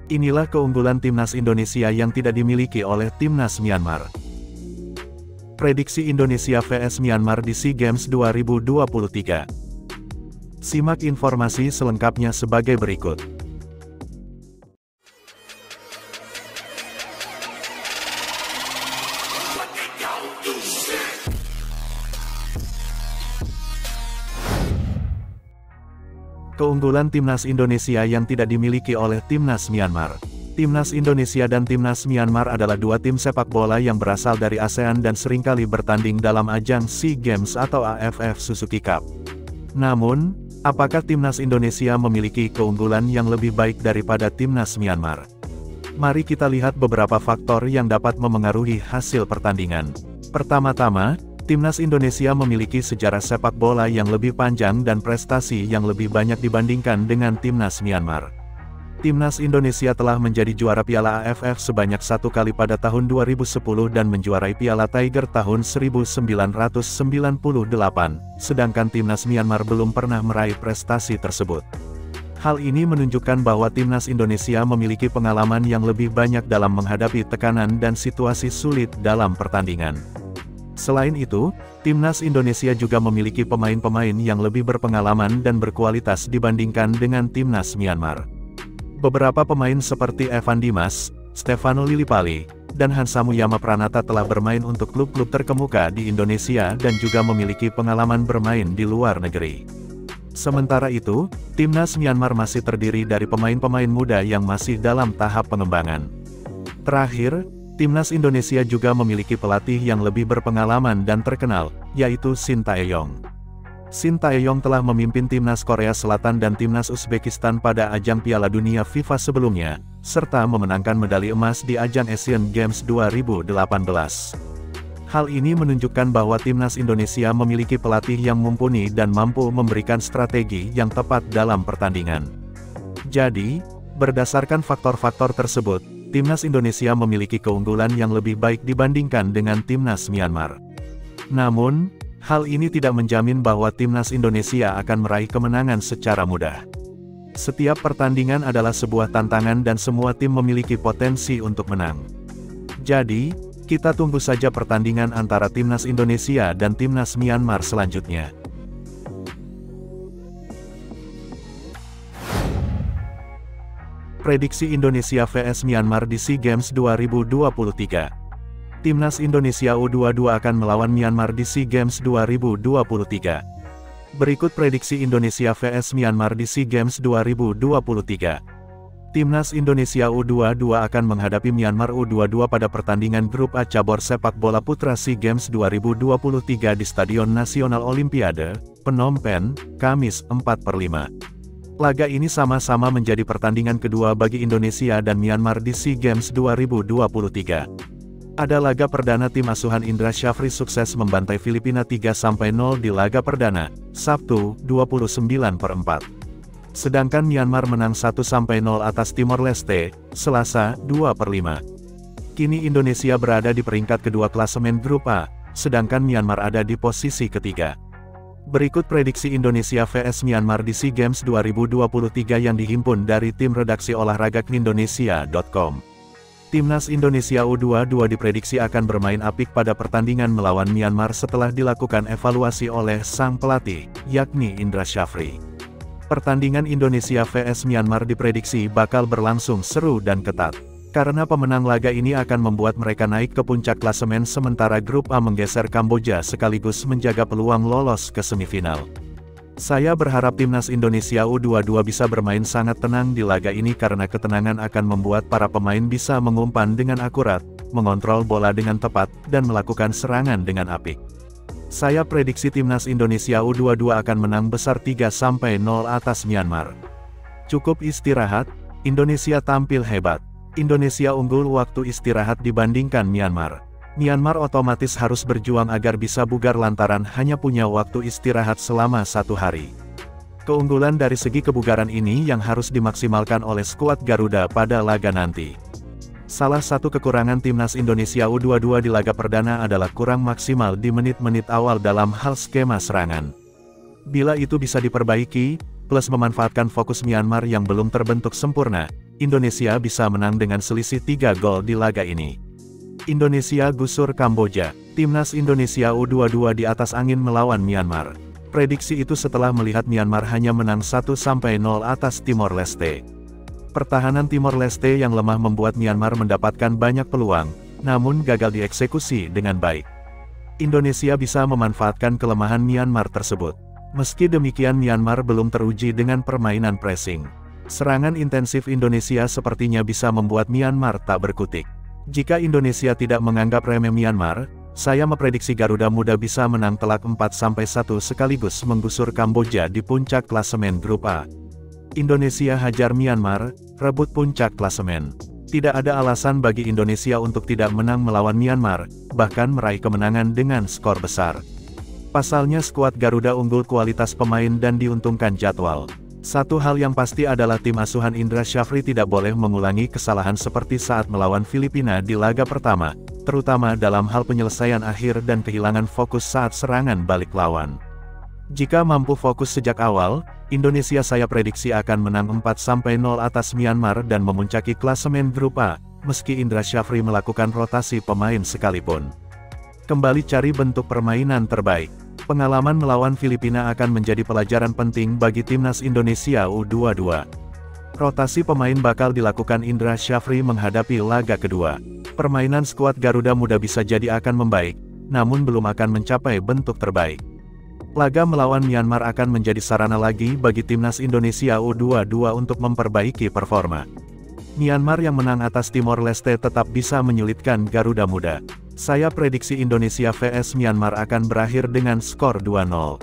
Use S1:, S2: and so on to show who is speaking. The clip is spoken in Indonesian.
S1: Inilah keunggulan timnas Indonesia yang tidak dimiliki oleh timnas Myanmar. Prediksi Indonesia vs Myanmar di SEA Games 2023. Simak informasi selengkapnya sebagai berikut. Keunggulan timnas Indonesia yang tidak dimiliki oleh timnas Myanmar. Timnas Indonesia dan timnas Myanmar adalah dua tim sepak bola yang berasal dari ASEAN dan seringkali bertanding dalam ajang SEA Games atau AFF Suzuki Cup. Namun, apakah timnas Indonesia memiliki keunggulan yang lebih baik daripada timnas Myanmar? Mari kita lihat beberapa faktor yang dapat memengaruhi hasil pertandingan. Pertama-tama, timnas Indonesia memiliki sejarah sepak bola yang lebih panjang dan prestasi yang lebih banyak dibandingkan dengan timnas Myanmar. Timnas Indonesia telah menjadi juara Piala AFF sebanyak 1 kali pada tahun 2010 dan menjuarai Piala Tiger tahun 1998, sedangkan timnas Myanmar belum pernah meraih prestasi tersebut. Hal ini menunjukkan bahwa timnas Indonesia memiliki pengalaman yang lebih banyak dalam menghadapi tekanan dan situasi sulit dalam pertandingan. Selain itu, timnas Indonesia juga memiliki pemain-pemain yang lebih berpengalaman dan berkualitas dibandingkan dengan timnas Myanmar. Beberapa pemain seperti Evan Dimas, Stefano Lillipali, dan Hansa Muyama Pranata telah bermain untuk klub-klub terkemuka di Indonesia dan juga memiliki pengalaman bermain di luar negeri. Sementara itu, timnas Myanmar masih terdiri dari pemain-pemain muda yang masih dalam tahap pengembangan. Terakhir, timnas Indonesia juga memiliki pelatih yang lebih berpengalaman dan terkenal, yaitu Shin Tae-yong. Shin Tae-yong telah memimpin timnas Korea Selatan dan timnas Uzbekistan pada ajang Piala Dunia FIFA sebelumnya, serta memenangkan medali emas di ajang Asian Games 2018. Hal ini menunjukkan bahwa timnas Indonesia memiliki pelatih yang mumpuni dan mampu memberikan strategi yang tepat dalam pertandingan. Jadi, berdasarkan faktor-faktor tersebut, timnas Indonesia memiliki keunggulan yang lebih baik dibandingkan dengan timnas Myanmar. Namun, hal ini tidak menjamin bahwa timnas Indonesia akan meraih kemenangan secara mudah. Setiap pertandingan adalah sebuah tantangan dan semua tim memiliki potensi untuk menang. Jadi, kita tunggu saja pertandingan antara timnas Indonesia dan timnas Myanmar selanjutnya. Prediksi Indonesia vs Myanmar di SEA Games 2023. Timnas Indonesia U22 akan melawan Myanmar di SEA Games 2023. Berikut prediksi Indonesia vs Myanmar di SEA Games 2023. Timnas Indonesia U22 akan menghadapi Myanmar U22 pada pertandingan Grup A cabur sepak bola putra SEA Games 2023 di Stadion Nasional Olimpiade, Phnom Penh, Kamis 4/5. Laga ini sama-sama menjadi pertandingan kedua bagi Indonesia dan Myanmar di SEA Games 2023. Ada laga perdana tim asuhan Indra Syafri sukses membantai Filipina 3-0 di laga perdana, Sabtu, 29/4. Sedangkan Myanmar menang 1-0 atas Timor Leste, Selasa, 2/5. Kini Indonesia berada di peringkat kedua klasemen Grup A, sedangkan Myanmar ada di posisi ketiga. Berikut prediksi Indonesia vs Myanmar di SEA Games 2023 yang dihimpun dari tim redaksi olahraga Indonesia.com. Timnas Indonesia U22 diprediksi akan bermain apik pada pertandingan melawan Myanmar setelah dilakukan evaluasi oleh sang pelatih, yakni Indra Syafri. Pertandingan Indonesia vs Myanmar diprediksi bakal berlangsung seru dan ketat. Karena pemenang laga ini akan membuat mereka naik ke puncak klasemen sementara Grup A menggeser Kamboja sekaligus menjaga peluang lolos ke semifinal. Saya berharap timnas Indonesia U22 bisa bermain sangat tenang di laga ini karena ketenangan akan membuat para pemain bisa mengumpan dengan akurat, mengontrol bola dengan tepat, dan melakukan serangan dengan apik. Saya prediksi timnas Indonesia U22 akan menang besar 3-0 atas Myanmar. Cukup istirahat, Indonesia tampil hebat. Indonesia unggul waktu istirahat dibandingkan Myanmar. Myanmar otomatis harus berjuang agar bisa bugar lantaran hanya punya waktu istirahat selama 1 hari. Keunggulan dari segi kebugaran ini yang harus dimaksimalkan oleh skuad Garuda pada laga nanti. Salah satu kekurangan timnas Indonesia U22 di laga perdana adalah kurang maksimal di menit-menit awal dalam hal skema serangan. Bila itu bisa diperbaiki, plus memanfaatkan fokus Myanmar yang belum terbentuk sempurna, Indonesia bisa menang dengan selisih 3 gol di laga ini. Indonesia gusur Kamboja. Timnas Indonesia U22 di atas angin melawan Myanmar. Prediksi itu setelah melihat Myanmar hanya menang 1-0 atas Timor Leste. Pertahanan Timor Leste yang lemah membuat Myanmar mendapatkan banyak peluang, namun gagal dieksekusi dengan baik. Indonesia bisa memanfaatkan kelemahan Myanmar tersebut. Meski demikian Myanmar belum teruji dengan permainan pressing. Serangan intensif Indonesia sepertinya bisa membuat Myanmar tak berkutik. Jika Indonesia tidak menganggap remeh Myanmar, saya memprediksi Garuda Muda bisa menang telak 4-1 sekaligus menggusur Kamboja di puncak klasemen Grup A. Indonesia hajar Myanmar, rebut puncak klasemen. Tidak ada alasan bagi Indonesia untuk tidak menang melawan Myanmar, bahkan meraih kemenangan dengan skor besar. Pasalnya skuad Garuda unggul kualitas pemain dan diuntungkan jadwal. Satu hal yang pasti adalah tim asuhan Indra Syafri tidak boleh mengulangi kesalahan seperti saat melawan Filipina di laga pertama, terutama dalam hal penyelesaian akhir dan kehilangan fokus saat serangan balik lawan. Jika mampu fokus sejak awal, Indonesia saya prediksi akan menang 4-0 atas Myanmar dan memuncaki klasemen Grup A, meski Indra Syafri melakukan rotasi pemain sekalipun. Kembali cari bentuk permainan terbaik. Pengalaman melawan Filipina akan menjadi pelajaran penting bagi Timnas Indonesia U22. Rotasi pemain bakal dilakukan Indra Syafri menghadapi laga kedua. Permainan skuad Garuda Muda bisa jadi akan membaik, namun belum akan mencapai bentuk terbaik. Laga melawan Myanmar akan menjadi sarana lagi bagi Timnas Indonesia U22 untuk memperbaiki performa. Myanmar yang menang atas Timor Leste tetap bisa menyulitkan Garuda Muda. Saya prediksi Indonesia vs Myanmar akan berakhir dengan skor 2-0.